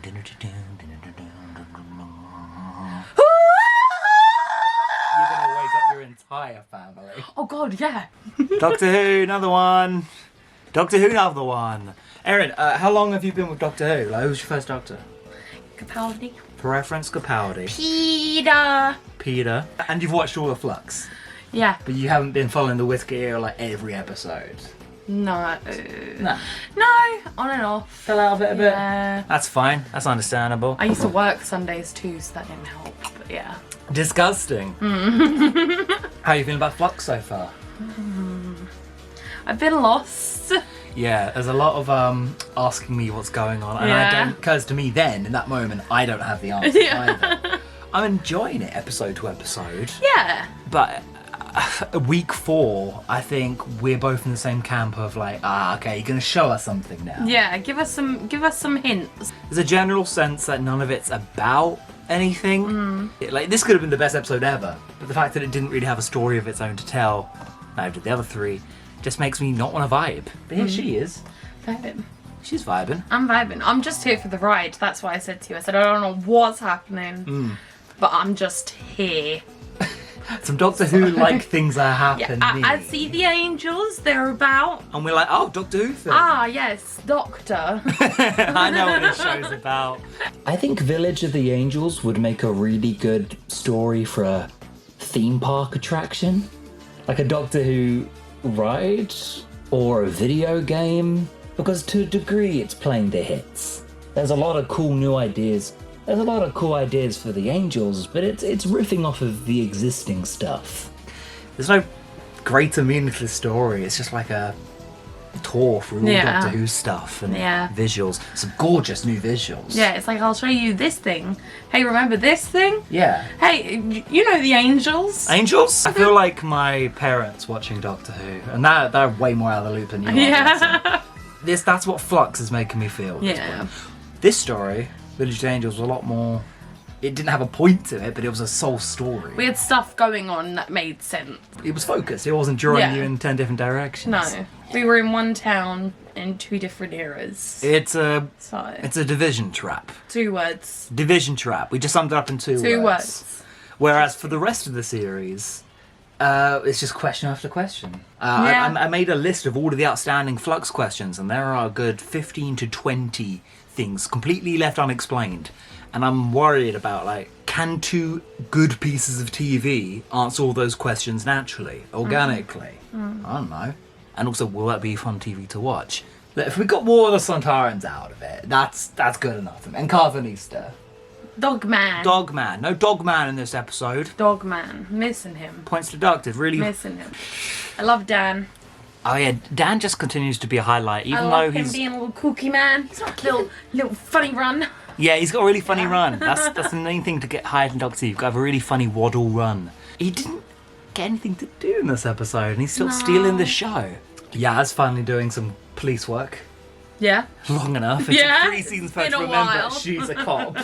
You're gonna wake up your entire family. Oh God, yeah. Doctor Who, another one. Doctor Who, another one. Erin, how long have you been with Doctor Who? Like, who was your first Doctor? Capaldi. For reference, Capaldi. Peter. And you've watched all the Flux. Yeah. But you haven't been following the Whisker era like every episode. No. No. No, on and off. Fell out of it a bit? Yeah. That's fine. That's understandable. I used to work Sundays too, so that didn't help. But yeah. Disgusting. How are you feeling about Flux so far? I've been lost. Yeah, there's a lot of asking me what's going on, and Yeah. I don't, because to me then, in that moment, I don't have the answer Yeah. either. I'm enjoying it episode to episode, Yeah. but week 4, I think we're both in the same camp of like, okay, you're gonna show us something now. Yeah, give us some hints. There's a general sense that none of it's about anything. Like, this could have been the best episode ever, but the fact that it didn't really have a story of its own to tell, neither did the other 3, just makes me not want to vibe. But here she is. Vibing. She's vibing. I'm vibing. I'm just here for the ride. That's what I said to you. I said, I don't know what's happening, but I'm just here. Some Doctor Who-like things are happening. Yeah, I see the angels. They're about. And we're like, oh, Doctor Who film. Ah, yes, Doctor. I know what this show's about. I think Village of the Angels would make a really good story for a theme park attraction. Like a Doctor Who ride or a video game. Because to a degree it's playing the hits. There's a lot of cool new ideas. There's a lot of cool ideas for the Angels, but it's riffing off of the existing stuff. There's no greater meaning to the story. It's just like a tour through all Doctor Who stuff and visuals. Some gorgeous new visuals. Yeah, it's like, I'll show you this thing. Hey, remember this thing? Yeah. Hey, you know the angels? Angels? I feel like my parents watching Doctor Who, and they're way more out of the loop than you are. Yeah. That's what Flux is making me feel. Yeah. This story, Village of the Angels, was a lot more. It didn't have a point to it, but it was a sole story. We had stuff going on that made sense. It was focused. It wasn't drawing you in 10 different directions. No. We were in one town in 2 different eras. It's a So, division trap. 2 words. Division trap. We just summed it up in 2 words. 2 words. Whereas for the rest of the series, it's just question after question. Yeah. I made a list of all of the outstanding Flux questions, and there are a good 15 to 20 things completely left unexplained. And I'm worried about, like, can 2 good pieces of TV answer all those questions naturally, organically? I don't know. And also, will that be fun TV to watch? Look, if we got more of the Sontarans out of it, that's good enough. And Carvanista. Dogman. Dogman. No Dogman in this episode. Dogman. Missing him. Points deducted. Really. Missing him. I love Dan. Oh yeah, Dan just continues to be a highlight, even I though love him he's being a little kooky man. He's got a little funny run. yeah, he's got a really funny run. That's the main thing to get hired in Doctor Who. You've got to have a really funny waddle run. He didn't get anything to do in this episode, and he's still stealing the show. Yaz finally doing some police work. Yeah. Long enough. It's Yeah, 3 seasons for her been to a remember while. she's a cop.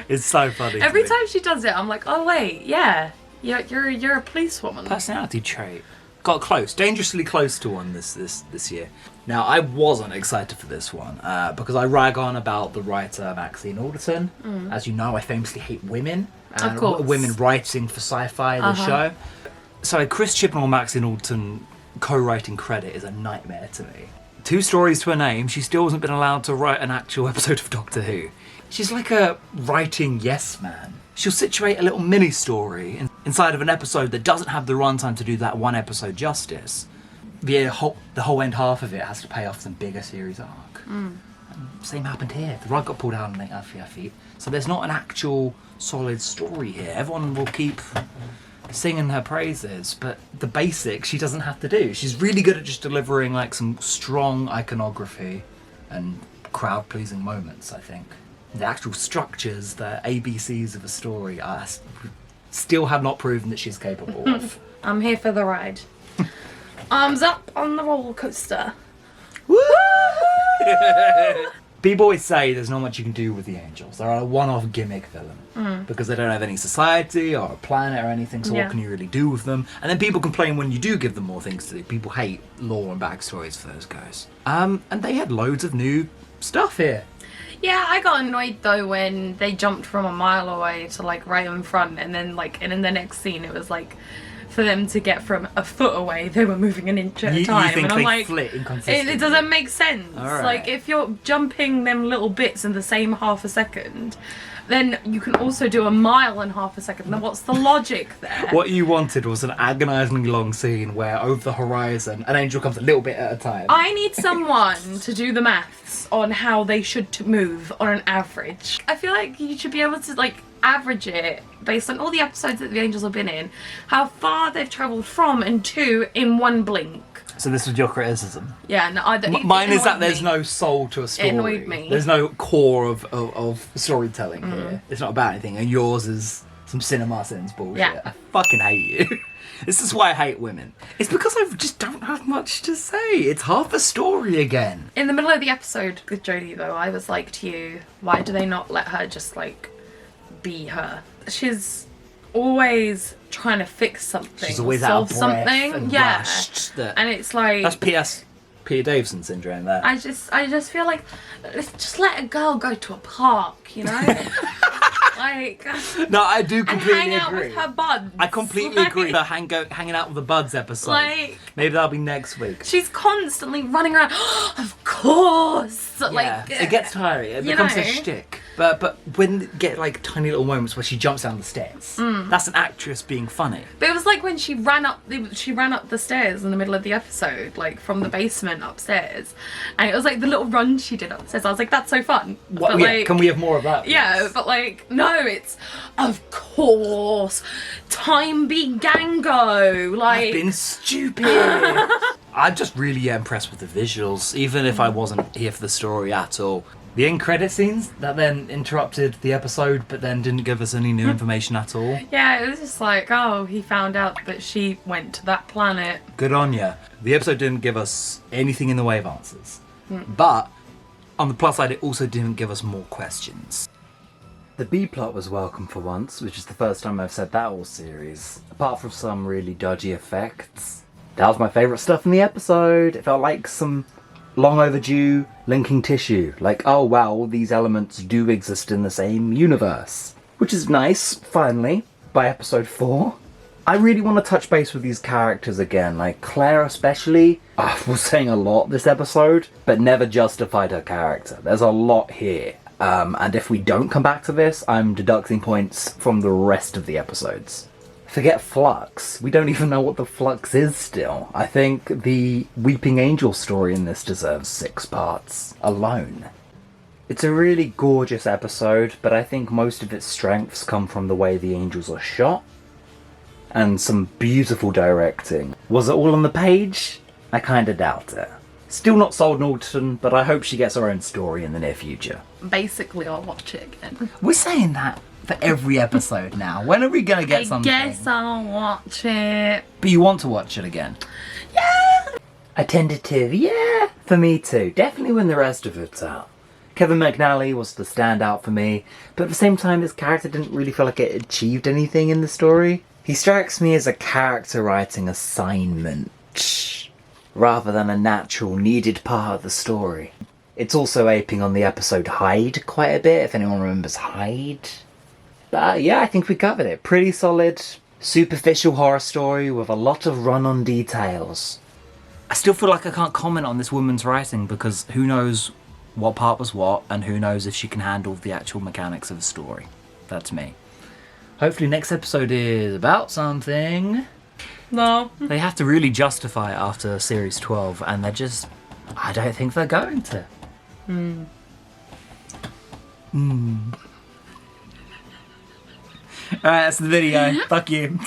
It's so funny. Every to me. time she does it, I'm like, oh wait, yeah, you're a policewoman. Personality trait. Got close, dangerously close to one this year. Now, I wasn't excited for this one because I rag on about the writer Maxine Alderton. As you know, I famously hate women. Of course. Women writing for sci-fi, the show. So Chris Chibnall and Maxine Alderton co-writing credit is a nightmare to me. 2 stories to her name, she still hasn't been allowed to write an actual episode of Doctor Who. She's like a writing yes man. She'll situate a little mini-story inside of an episode that doesn't have the runtime to do that one episode justice. The whole end half of it has to pay off some bigger series arc. And same happened here. The rug got pulled out and at her feet. So there's not an actual solid story here. Everyone will keep singing her praises, but the basics she doesn't have to do. She's really good at just delivering like some strong iconography and crowd-pleasing moments, I think. The actual structures, the ABCs of a story, I still have not proven that she's capable of. I'm here for the ride. Arms up on the roller coaster. Woo! People always say there's not much you can do with the Angels. They're a one-off gimmick villain because they don't have any society or a planet or anything, so what can you really do with them? And then people complain when you do give them more things to do. People hate lore and backstories for those guys. And they had loads of new stuff here. Yeah, I got annoyed though when they jumped from a mile away to like right in front, and then like, and in the next scene it was like, for them to get from a foot away, they were moving an inch at a time. You think and I'm they like, flit inconsistently? it doesn't make sense. Alright. Like, if you're jumping them little bits in the same half a second, then you can also do a mile in half a second. Then what's the logic there? What you wanted was an agonisingly long scene where over the horizon an angel comes a little bit at a time. I need someone to do the maths on how they should move on an average. I feel like you should be able to like average it based on all the episodes that the angels have been in, how far they've travelled from and to in one blink. So this was your criticism. Yeah, no, Mine is that annoyed there's me. no soul to a story. It annoyed me. There's no core of storytelling here. It's not about anything, and yours is some cinema sense bullshit. Yeah. I fucking hate you. This is why I hate women. It's because I just don't have much to say. It's half a story again. In the middle of the episode with Jodie though, I was like to you, why do they not let her just like be her? She's always trying to fix something. She's always or out solve of breath something. and Yeah. rushed. And it's like That's Peter Davison syndrome there. I just feel like let's just let a girl go to a park, you know? Like No, I do and completely hang out agree. with her buds. I completely Like, agree. The hanging out with the buds episode. Like- Maybe that'll be next week. She's constantly running around. Of course. Yeah, Like it gets tiring. It you becomes a know. shtick. But when you get like tiny little moments where she jumps down the stairs, that's an actress being funny. But it was like when she ran up the stairs in the middle of the episode, like from the basement upstairs, and it was like the little run she did upstairs. I was like, that's so fun. What, But, yeah, like, can we have more of that? Yeah, please? but like no, it's of course time began go. Like Been stupid. I'm just really impressed with the visuals, even if I wasn't here for the story at all. The end credit scenes that then interrupted the episode, but then didn't give us any new information at all. yeah, it was just like, oh, he found out that she went to that planet. Good on ya. The episode didn't give us anything in the way of answers. But, on the plus side, it also didn't give us more questions. The B-plot was welcome for once, which is the first time I've said that all series. Apart from some really dodgy effects. That was my favourite stuff in the episode. It felt like some long overdue linking tissue. Like, oh wow, all these elements do exist in the same universe. Which is nice, finally, by episode 4. I really want to touch base with these characters again, like Claire especially. I was saying a lot this episode, but never justified her character. There's a lot here. And if we don't come back to this, I'm deducting points from the rest of the episodes. Forget Flux. We don't even know what the Flux is still. I think the Weeping Angel story in this deserves 6 parts alone. It's a really gorgeous episode, but I think most of its strengths come from the way the angels are shot and some beautiful directing. Was it all on the page? I kinda doubt it. Still not sold Norton, but I hope she gets her own story in the near future. Basically, I'll watch it again. We're saying that for every episode now. When are we gonna get I something? guess I'll watch it. But you want to watch it again? Yeah! A tentative, yeah! For me too. Definitely when the rest of it's out. Kevin McNally was the standout for me, but at the same time his character didn't really feel like it achieved anything in the story. He strikes me as a character writing assignment, rather than a natural needed part of the story. It's also aping on the episode Hyde quite a bit, if anyone remembers Hyde. But yeah, I think we covered it. Pretty solid, superficial horror story with a lot of run-on details. I still feel like I can't comment on this woman's writing because who knows what part was what, and who knows if she can handle the actual mechanics of a story. That's me. Hopefully next episode is about something. No. They have to really justify it after series 12, and they're just... I don't think they're going to. Alright, that's the video. Fuck you.